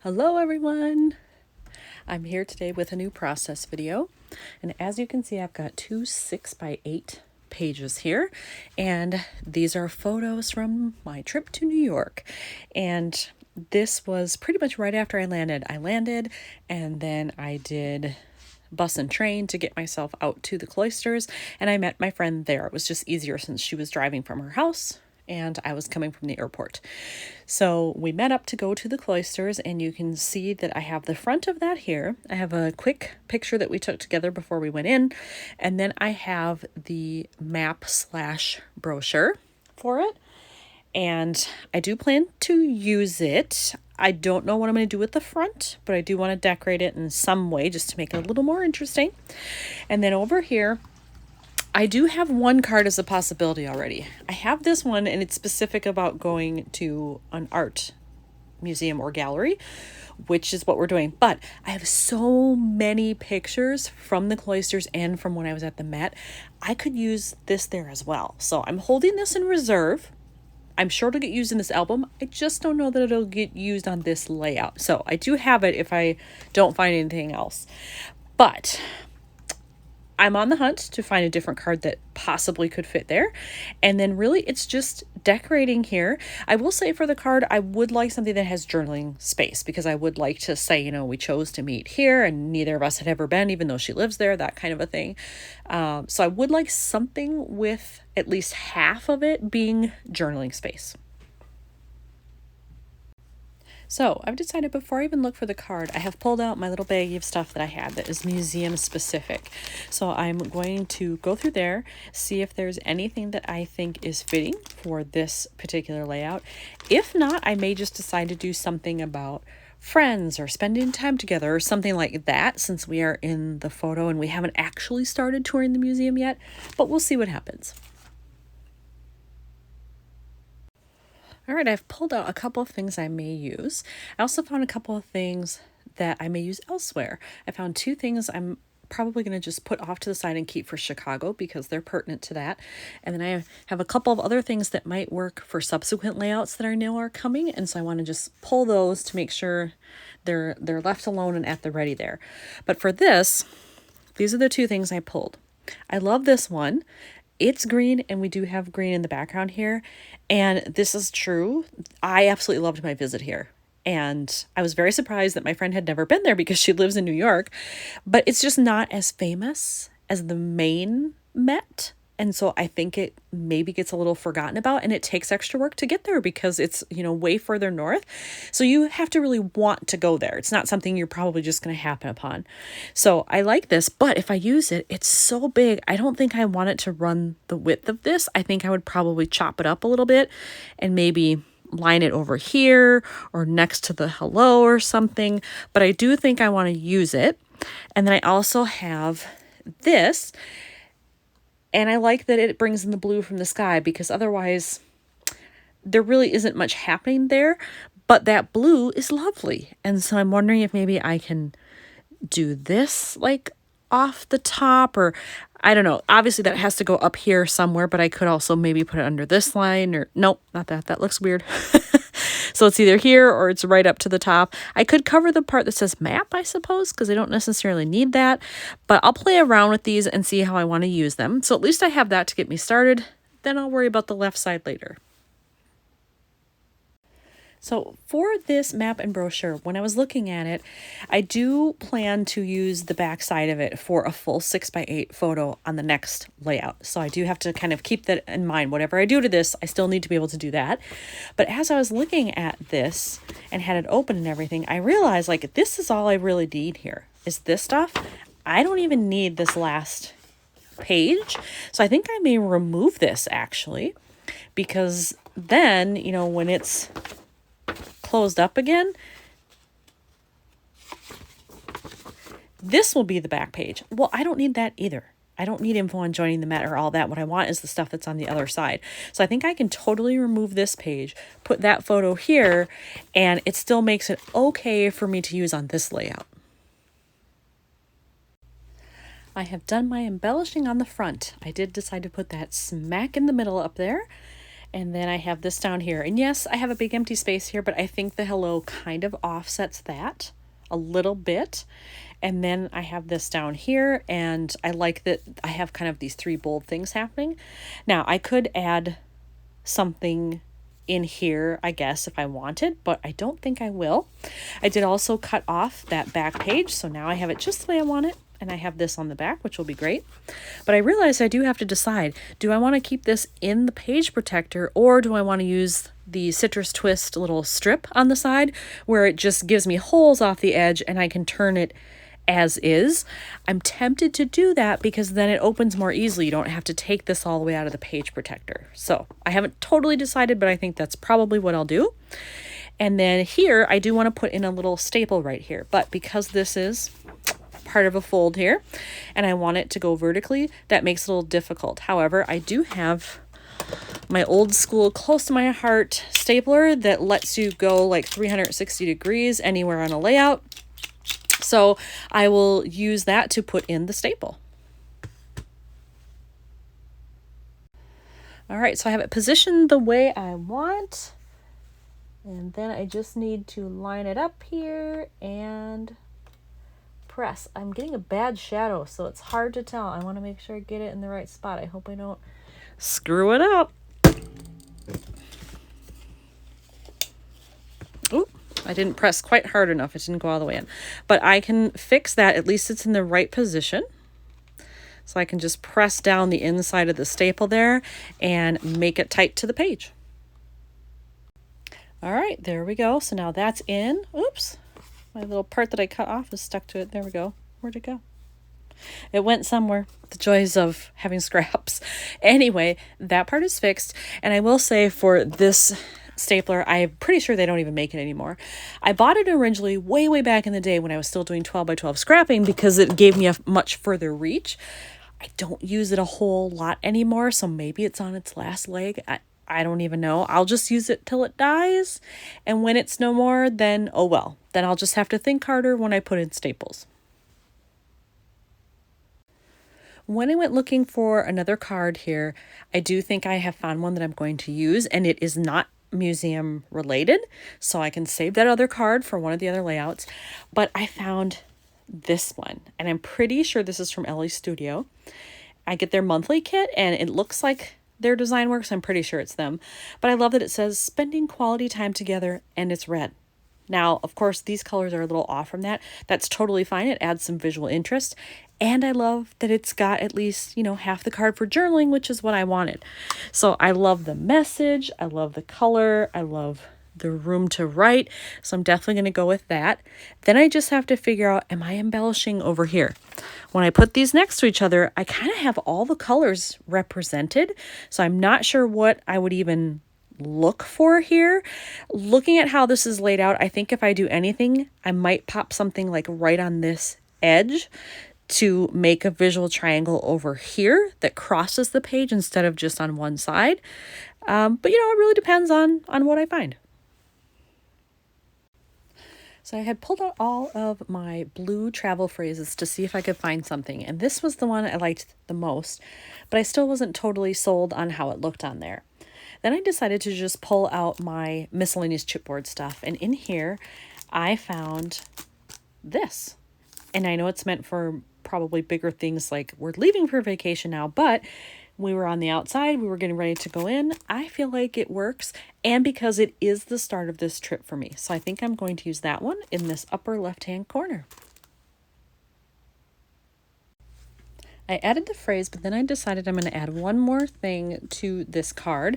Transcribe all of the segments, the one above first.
Hello everyone! I'm here today with a new process video, and as you can see I've got two 6x8 pages here, and these are photos from my trip to New York. And this was pretty much right after I landed. And then I did bus and train to get myself out to the Cloisters, and I met my friend there. It was just easier since she was driving from her house and I was coming from the airport. So we met up to go to the Cloisters, and you can see that I have the front of that here. I have a quick picture that we took together before we went in, and then I have the map/brochure for it. And I do plan to use it. I don't know what I'm going to do with the front, but I do want to decorate it in some way just to make it a little more interesting. And then over here, I do have one card as a possibility already. I have this one, and it's specific about going to an art museum or gallery, which is what we're doing. But I have so many pictures from the Cloisters and from when I was at the Met. I could use this there as well. So I'm holding this in reserve. I'm sure it'll get used in this album. I just don't know that it'll get used on this layout. So I do have it if I don't find anything else. But I'm on the hunt to find a different card that possibly could fit there. And then really it's just decorating here. I will say for the card, I would like something that has journaling space, because I would like to say, we chose to meet here and neither of us had ever been, even though she lives there, that kind of a thing. So I would like something with at least half of it being journaling space. So I've decided before I even look for the card, I have pulled out my little baggie of stuff that I had that is museum specific. So I'm going to go through there, see if there's anything that I think is fitting for this particular layout. If not, I may just decide to do something about friends or spending time together or something like that, since we are in the photo and we haven't actually started touring the museum yet, but we'll see what happens. All right, I've pulled out a couple of things I may use. I also found a couple of things that I may use elsewhere. I found two things I'm probably going to just put off to the side and keep for Chicago because they're pertinent to that. And then I have a couple of other things that might work for subsequent layouts that I know are coming. And so I want to just pull those to make sure they're left alone and at the ready there. But for this, these are the two things I pulled. I love this one. It's green, and we do have green in the background here. And this is true. I absolutely loved my visit here. And I was very surprised that my friend had never been there because she lives in New York. But it's just not as famous as the main Met. And so I think it maybe gets a little forgotten about, and it takes extra work to get there because it's, way further north. So you have to really want to go there. It's not something you're probably just going to happen upon. So I like this, but if I use it, it's so big. I don't think I want it to run the width of this. I think I would probably chop it up a little bit and maybe line it over here or next to the hello or something. But I do think I want to use it. And then I also have this. And I like that it brings in the blue from the sky, because otherwise there really isn't much happening there, but that blue is lovely. And so I'm wondering if maybe I can do this like off the top, or I don't know. Obviously that has to go up here somewhere, but I could also maybe put it under this line, or nope, not that. That looks weird. So it's either here or it's right up to the top. I could cover the part that says map, I suppose, because I don't necessarily need that. But I'll play around with these and see how I want to use them. So at least I have that to get me started. Then I'll worry about the left side later. So for this map and brochure, when I was looking at it, I do plan to use the back side of it for a full 6x8 photo on the next layout. So I do have to kind of keep that in mind. Whatever I do to this, I still need to be able to do that. But as I was looking at this and had it open and everything, I realized this is all I really need here is this stuff. I don't even need this last page. So I think I may remove this actually, because then, when it's closed up again, this will be the back page. Well, I don't need that either. I don't need info on joining the Met or all that. What I want is the stuff that's on the other side. So I think I can totally remove this page, put that photo here, and it still makes it okay for me to use on this layout. I have done my embellishing on the front. I did decide to put that smack in the middle up there. And then I have this down here. And yes, I have a big empty space here, but I think the hello kind of offsets that a little bit. And then I have this down here, and I like that I have kind of these three bold things happening. Now, I could add something in here, I guess, if I wanted, but I don't think I will. I did also cut off that back page, so now I have it just the way I want it, and I have this on the back, which will be great. But I realized I do have to decide, do I want to keep this in the page protector, or do I want to use the Citrus Twist little strip on the side where it just gives me holes off the edge and I can turn it as is? I'm tempted to do that because then it opens more easily. You don't have to take this all the way out of the page protector. So I haven't totally decided, but I think that's probably what I'll do. And then here, I do want to put in a little staple right here, but because this is part of a fold here and I want it to go vertically, that makes it a little difficult. However, I do have my old school close to my heart stapler that lets you go like 360 degrees anywhere on a layout. So I will use that to put in the staple. All right, so I have it positioned the way I want. And then I just need to line it up here and press. I'm getting a bad shadow, so it's hard to tell. I want to make sure I get it in the right spot. I hope I don't screw it up. Oop. I didn't press quite hard enough. It didn't go all the way in. But I can fix that. At least it's in the right position. So I can just press down the inside of the staple there and make it tight to the page. All right, there we go. So now that's in. Oops. My little part that I cut off is stuck to it. There we go. Where'd it go? It went somewhere. The joys of having scraps. Anyway, that part is fixed. And I will say for this stapler, I'm pretty sure they don't even make it anymore. I bought it originally way back in the day when I was still doing 12 by 12 scrapping because it gave me a much further reach. I don't use it a whole lot anymore, so maybe it's on its last leg. I don't even know. I'll just use it till it dies, and when it's no more, then oh well. Then I'll just have to think harder when I put in staples. When I went looking for another card here, I do think I have found one that I'm going to use, and it is not museum related, so I can save that other card for one of the other layouts. But I found this one, and I'm pretty sure this is from Ellie Studio. I get their monthly kit, and it looks like their design works. I'm pretty sure it's them. But I love that it says spending quality time together, and it's red. Now, of course, these colors are a little off from that. That's totally fine. It adds some visual interest. And I love that it's got at least, half the card for journaling, which is what I wanted. So I love the message. I love the color. I love the room to write. So I'm definitely going to go with that. Then I just have to figure out, am I embellishing over here? When I put these next to each other, I kind of have all the colors represented. So I'm not sure what I would even look for here. Looking at how this is laid out, I think if I do anything, I might pop something like right on this edge to make a visual triangle over here that crosses the page instead of just on one side. But it really depends on what I find. So I had pulled out all of my blue travel phrases to see if I could find something. And this was the one I liked the most, but I still wasn't totally sold on how it looked on there. Then I decided to just pull out my miscellaneous chipboard stuff. And in here, I found this. And I know it's meant for probably bigger things like we're leaving for vacation now, but we were on the outside, we were getting ready to go in. I feel like it works, and because it is the start of this trip for me. So I think I'm going to use that one in this upper left-hand corner. I added the phrase, but then I decided I'm going to add one more thing to this card.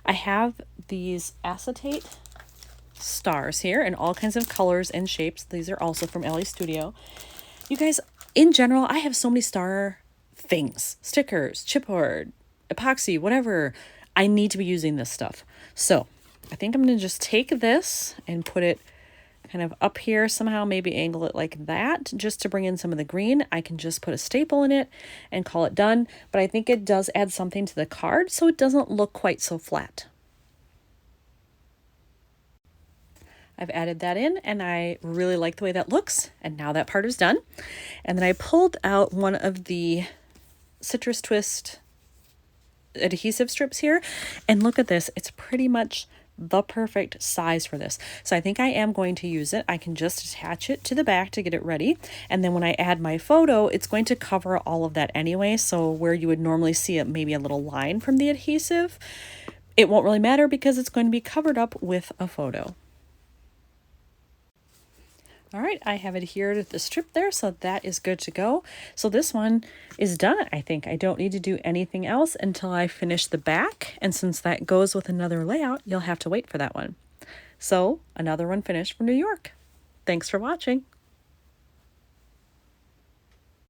I have these acetate stars here in all kinds of colors and shapes. These are also from Ellie Studio. You guys, in general, I have so many star things, stickers, chipboard, epoxy, whatever. I need to be using this stuff. So I think I'm going to just take this and put it kind of up here somehow, maybe angle it like that just to bring in some of the green. I can just put a staple in it and call it done. But I think it does add something to the card so it doesn't look quite so flat. I've added that in and I really like the way that looks. And now that part is done. And then I pulled out one of the Citrus Twist adhesive strips here. And look at this. It's pretty much the perfect size for this. So I think I am going to use it. I can just attach it to the back to get it ready. And then when I add my photo, it's going to cover all of that anyway. So where you would normally see maybe a little line from the adhesive, it won't really matter because it's going to be covered up with a photo. All right, I have adhered the strip there, so that is good to go. So this one is done, I think. I don't need to do anything else until I finish the back. And since that goes with another layout, you'll have to wait for that one. So another one finished from New York. Thanks for watching.